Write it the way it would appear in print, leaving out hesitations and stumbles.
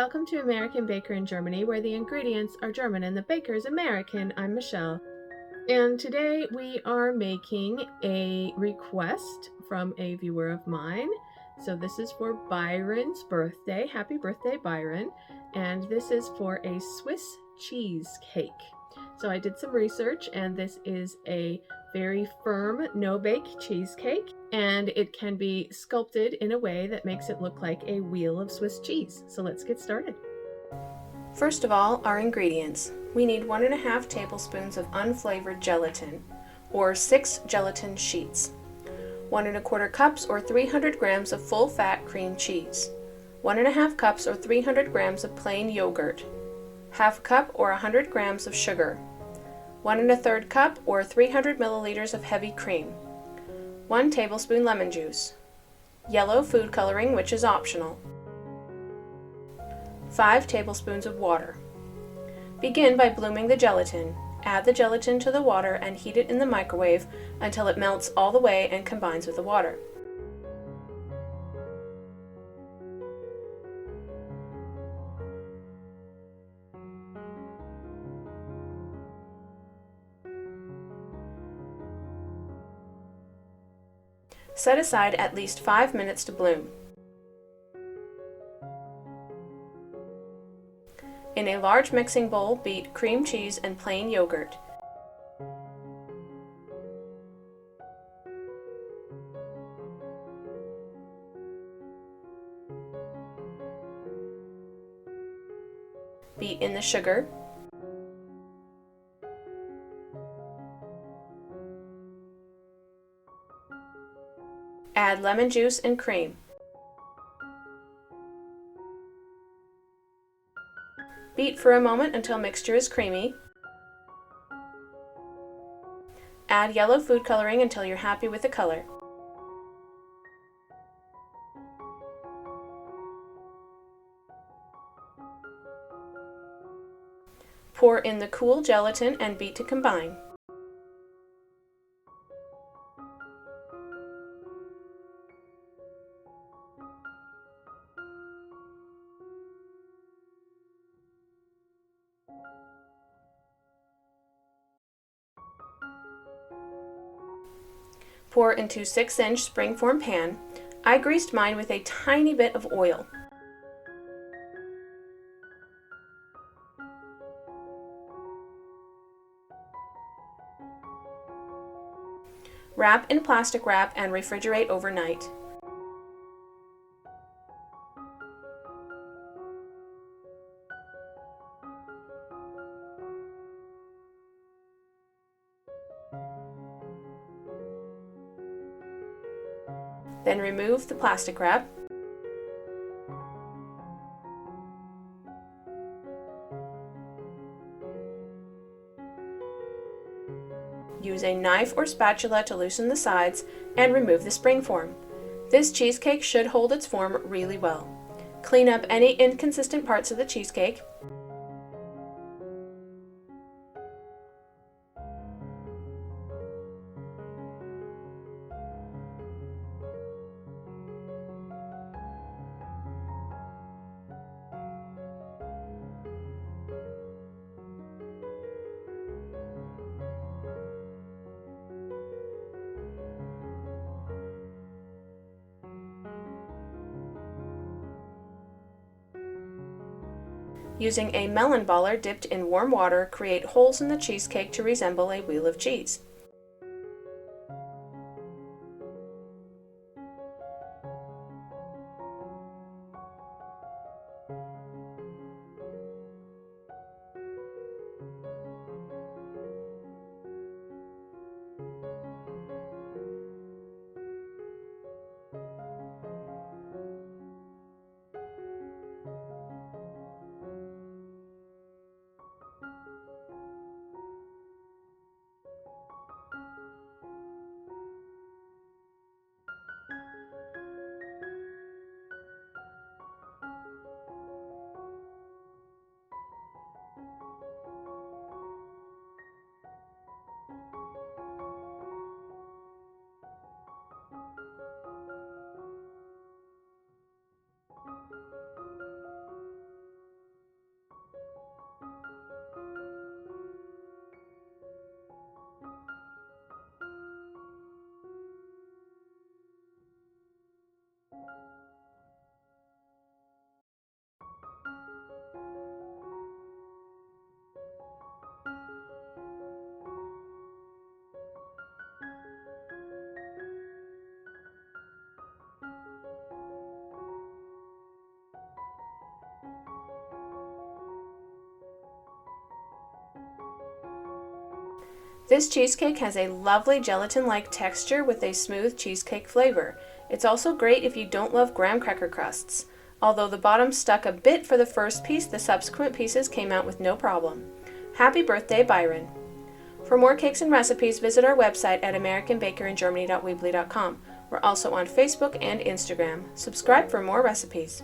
Welcome to American Baker in Germany, where the ingredients are German and the baker is American. I'm Michelle, and today we are making a request from a viewer of mine. So this is for Byron's birthday. Happy birthday, Byron. And this is for a Swiss cheesecake. So I did some research, and this is a very firm, no-bake cheesecake, and it can be sculpted in a way that makes it look like a wheel of Swiss cheese. So let's get started. First of all, our ingredients. We need 1.5 tablespoons of unflavored gelatin, or 6 gelatin sheets, 1¼ cups or 300 grams of full-fat cream cheese, 1½ cups or 300 grams of plain yogurt, ½ cup or 100 grams of sugar, 1⅓ cup or 300 milliliters of heavy cream, 1 tablespoon lemon juice, yellow food coloring, which is optional, 5 tablespoons of water. Begin by blooming the gelatin. Add the gelatin to the water and heat it in the microwave until it melts all the way and combines with the water. Set aside at least 5 minutes to bloom. In a large mixing bowl, beat cream cheese and plain yogurt. Beat in the sugar, add lemon juice and cream. Beat for a moment until mixture is creamy. Add yellow food coloring until you're happy with the color. Pour in the cool gelatin and beat to combine. Pour into 6-inch springform pan. I greased mine with a tiny bit of oil. Wrap in plastic wrap and refrigerate overnight. Then remove the plastic wrap. Use a knife or spatula to loosen the sides and remove the springform. This cheesecake should hold its form really well. Clean up any inconsistent parts of the cheesecake. Using a melon baller dipped in warm water, create holes in the cheesecake to resemble a wheel of cheese. This cheesecake has a lovely gelatin-like texture with a smooth cheesecake flavor. It's also great if you don't love graham cracker crusts. Although the bottom stuck a bit for the first piece, the subsequent pieces came out with no problem. Happy birthday, Byron! For more cakes and recipes, visit our website at americanbakeryingermany.weebly.com. We're also on Facebook and Instagram. Subscribe for more recipes.